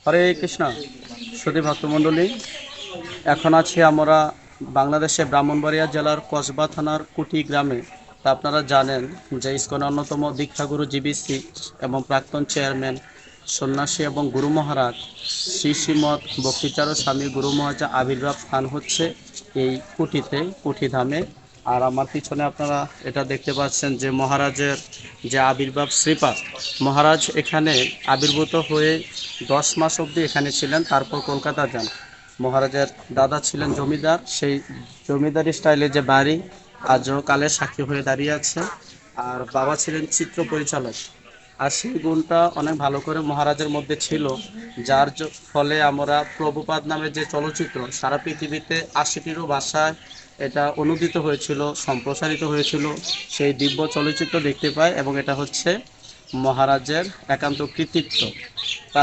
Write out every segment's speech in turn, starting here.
হরে কৃষ্ণ। সুধী ভক্তমণ্ডলী, এখন আছি আমরা বাংলাদেশে ব্রাহ্মণবাড়িয়া জেলার কসবা থানার কুটি গ্রামে। তা আপনারা জানেন যে ইসকনের অন্যতম দীক্ষাগুরু জিবিসি এবং প্রাক্তন চেয়ারম্যান সন্ন্যাসী এবং গুরু মহারাজ শ্রী শ্রীমৎ ভক্তিচারক স্বামী গুরু মহারাজের আবির্ভাব স্থান হচ্ছে এই কুটিতে, কুঠিধামে। আর আমার পিছনে আপনারা এটা দেখতে পাচ্ছেন যে মহারাজের যে আবির্ভাব শ্রীপাদ। মহারাজ এখানে আবির্ভূত হয়ে 10 মাস অবধি এখানে ছিলেন, তারপর কলকাতা যান। মহারাজের দাদা ছিলেন জমিদার, সেই জমিদারি স্টাইলে যে বাড়ি আজও কালের সাক্ষী হয়ে দাঁড়িয়ে আছে। আর বাবা ছিলেন চিত্র পরিচালক, আর সেই গুণটা অনেক ভালো করে মহারাজের মধ্যে ছিল, যার ফলে আমরা প্রভুপাদ নামে যে চলচ্চিত্র সারা পৃথিবীতে 80টিরও ভাষায় এটা অনুদিত হয়েছিল, সম্প্রসারিত হয়েছিল, সেই দিব্য চলচ্চিত্র দেখতে পাই। এবং এটা হচ্ছে মহারাজের একান্ত কৃতিত্ব।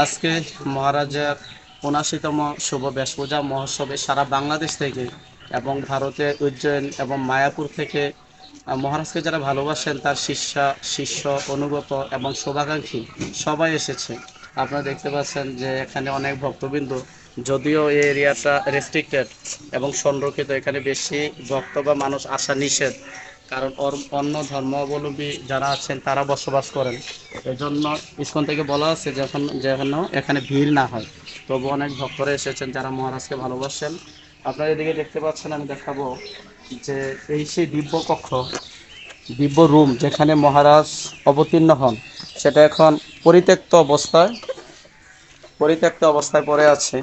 আজকে মহারাজের ৭৯তম শুভ ব্যাসপূজা মহোৎসবে সারা বাংলাদেশ থেকে এবং ভারতের উজ্জয়ন এবং মায়াপুর থেকে মহারাজকে যারা ভালোবাসেন তার শিষ্য অনুগত এবং শুভাকাঙ্ক্ষী সবাই এসেছে। আপনারা দেখতে পাচ্ছেন যে এখানে অনেক ভক্তবৃন্দ, যদিও এই এরিয়াটা রেস্ট্রিক্টেড এবং সংরক্ষিত, এখানে বেশি ভক্ত বা মানুষ আসা নিষেধ, কারণ অন্য ধর্মাবলম্বী যারা আছেন তারা বসবাস করেন। এজন্য ইসকন থেকে বলা আছে যেন এখানে ভিড় না হয়। তবু অনেক ভক্তরা এসেছেন যারা মহারাজকে ভালোবাসেন। আপনারা এদিকে দেখতে পাচ্ছেন, আমি দেখাবো যে এই সেই দিব্য কক্ষ, দিব্য রুম যেখানে মহারাজ অবতীর্ণ হন, সেটা এখন পরিত্যক্ত অবস্থায় পড়ে আছে।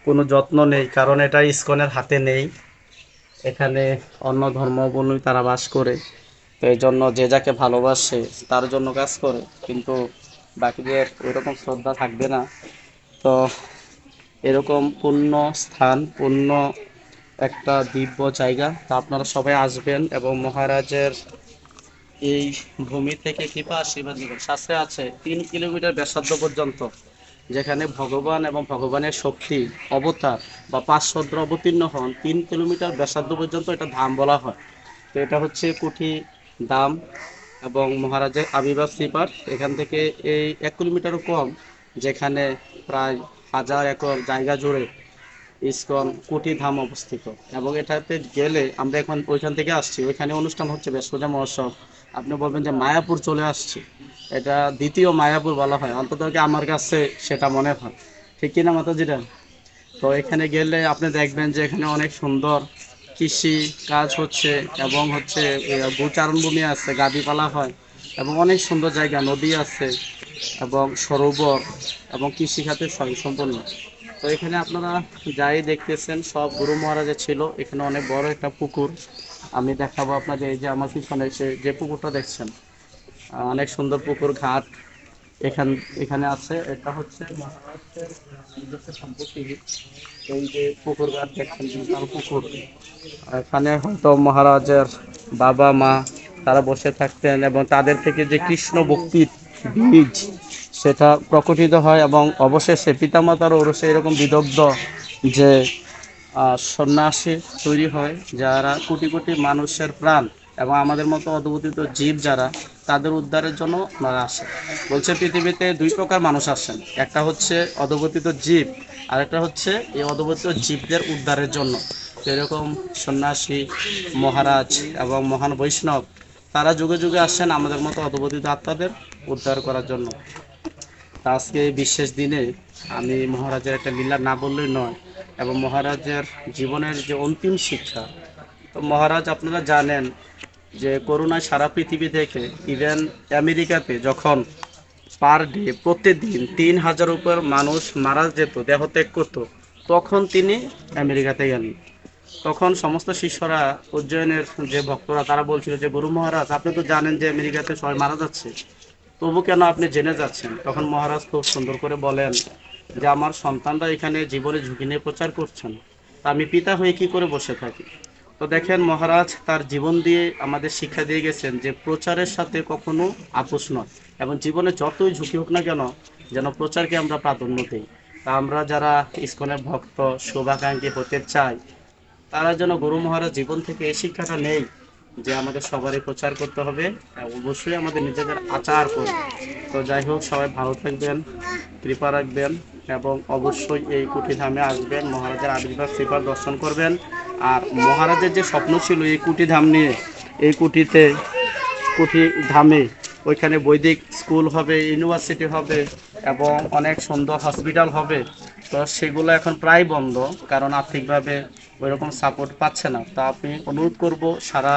কোনো যত্ন নেই, কারণ এটা ইসকনের হাতে নেই। এখানে অন্য ধর্মাবলম্বী তারা বাস করে, তো এই জন্য যে যাকে ভালোবাসে তার জন্য কাজ করে, কিন্তু বাকিদের ওইরকম শ্রদ্ধা থাকবে না। তো এরকম পুণ্য স্থান, পুণ্য একটা দিব্য জায়গা, তা আপনারা সবাই আসবেন এবং মহারাজের এই ভূমি থেকে কৃপা আশীর্বাদ নেবেন। শাস্ত্রে আছে 3 কিলোমিটার ব্যাসার্ধ পর্যন্ত যেখানে ভগবান এবং ভগবানের শক্তি অবতার বা পাঁচশদ্র অবতীর্ণ হন, 3 কিলোমিটার ব্যাসার্ধ পর্যন্ত এটা ধাম বলা হয়। তো এটা হচ্ছে কুঠি ধাম এবং মহারাজের আবির্ভাব শ্রীপাঠ। এখান থেকে এই 1 কিলোমিটারও কম, যেখানে প্রায় 1000 একর জায়গা জুড়ে ইসকন কুটি ধাম অবস্থিত। এবং এটাতে গেলে আমরা এখন ওইখান থেকে আসছি, ওইখানে অনুষ্ঠান হচ্ছে ব্যাসপূজা মহোৎসব। আপনি বলবেন যে মায়াপুর চলে আসছি, এটা দ্বিতীয় মায়াপুর বলা হয়, অন্তত আমার কাছে সেটা মনে হয়। ঠিক কিনা মাতাজিরা? তো এখানে গেলে আপনি দেখবেন যে এখানে অনেক সুন্দর কৃষি কাজ হচ্ছে এবং হচ্ছে গোচারণ ভূমি আছে, গাভী পালা হয় এবং অনেক সুন্দর জায়গা, নদী আছে এবং সরোবর এবং কৃষিখাতে স্বয়ংসম্পন্ন। তো এখানে আপনারা যাই দেখতেছেন সব গুরু মহারাজের ছিল। এখানে অনেক বড় একটা পুকুর আমি দেখাবো আপনাদের। এই যে আমার পিছনে যে পুকুরটা দেখছেন, অনেক সুন্দর পুকুর ঘাট এখানে আছে। এটা হচ্ছে মহারাষ্ট্রের নিজস্ব সম্পত্তি। এই যে পুকুর ঘাট দেখছেন, বিশাল পুকুর, এখানে হয়তো মহারাজের বাবা মা তারা বসে থাকতেন এবং তাদের থেকে যে কৃষ্ণ ভক্তির বীজ সেটা প্রকটিত হয় এবং অবশেষে পিতামাতার ঔরসে এরকম বিদগ্ধ যে সন্ন্যাসী তৈরি হয়, যারা কোটি কোটি মানুষের প্রাণ এবং আমাদের মতো অদ্ভুত জীব যারা, তাদের উদ্ধারের জন্য ওনারা আসে। বলছে পৃথিবীতে 2 প্রকার মানুষ আসেন, একটা হচ্ছে অধপতিত জীব, আর একটা হচ্ছে এই অধপতিত জীবদের উদ্ধারের জন্য। এরকম সন্ন্যাসী মহারাজ এবং মহান বৈষ্ণব তারা যুগে যুগে আসেন আমাদের মতো অধপতিত আত্মাদের উদ্ধার করার জন্য। তা আজকে এই বিশেষ দিনে আমি মহারাজের একটা লীলা না বললেই নয়, এবং মহারাজের জীবনের যে অন্তিম শিক্ষা। তো মহারাজ আপনারা জানেন যে করোনায় সারা পৃথিবী থেকে, ইভেন আমেরিকাতে যখন পার ডে প্রতিদিন 3000 উপর মানুষ মারা যেত, দেহত্যাগ করতো, তখন তিনি আমেরিকাতে গেলেন। তখন সমস্ত শিষ্যরা, উজ্জয়নের যে ভক্তরা, তারা বলছিল যে গুরু মহারাজ আপনি তো জানেন যে আমেরিকাতে সবাই মারা যাচ্ছে, তবু কেন আপনি জেনে যাচ্ছেন? তখন মহারাজ খুব সুন্দর করে বলেন যে আমার সন্তানরা এখানে জীবনে ঝুঁকি নিয়ে প্রচার করছেন, তা আমি পিতা হয়ে কি করে বসে থাকি? তো দেখেন মহারাজ তার জীবন দিয়ে আমাদের শিক্ষা দিয়ে গেছেন যে প্রচারের সাথে কখনো আপোষ নয়, এবং জীবনে যতই ঝুঁকি হোক না কেন যেন প্রচারকে আমরা প্রাধান্য দিই। তা আমরা যারা ইসকনের ভক্ত শুভাকাঙ্ক্ষী হতে চাই, তারা যেন গুরু মহারাজ জীবন থেকে এই শিক্ষাটা নেই যে আমাদের সবারই প্রচার করতে হবে, অবশ্যই আমাদের নিজেদের আচার করবে। তো যাই হোক, সবাই ভালো থাকবেন। কৃপা রাখবেন এবং অবশ্যই এই কুঠিধামে আসবেন, মহারাজের আবির্ভাব শ্রীপাদ দর্শন করবেন। আর মহারাজের যে স্বপ্ন ছিল এই কুঠিধাম নিয়ে, এই কুঠিধামে ওইখানে বৈদিক স্কুল হবে, ইউনিভার্সিটি হবে এবং অনেক সুন্দর হসপিটাল হবে। তো সেগুলো এখন প্রায় বন্ধ, কারণ আর্থিকভাবে ওইরকম সাপোর্ট পাচ্ছে না। তা আমি অনুরোধ করব সারা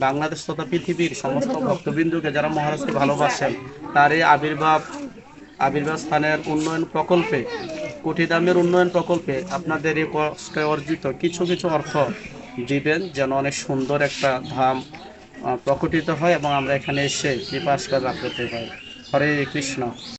বাংলাদেশ তথা পৃথিবীর সমস্ত ভক্তবিন্দুকে যারা মহারাজকে ভালোবাসেন, তার এই আবির্ভাব স্থানের উন্নয়ন প্রকল্পে, কুঠিধামের উন্নয়ন প্রকল্পে আপনাদের এই কষ্টে অর্জিত কিছু কিছু অর্থ দিবেন, যেন অনেক সুন্দর একটা ধাম প্রকটিত হয় এবং আমরা এখানে এসে কৃপা আশীর্বাদ লাভ করতে পারি। হরে কৃষ্ণ।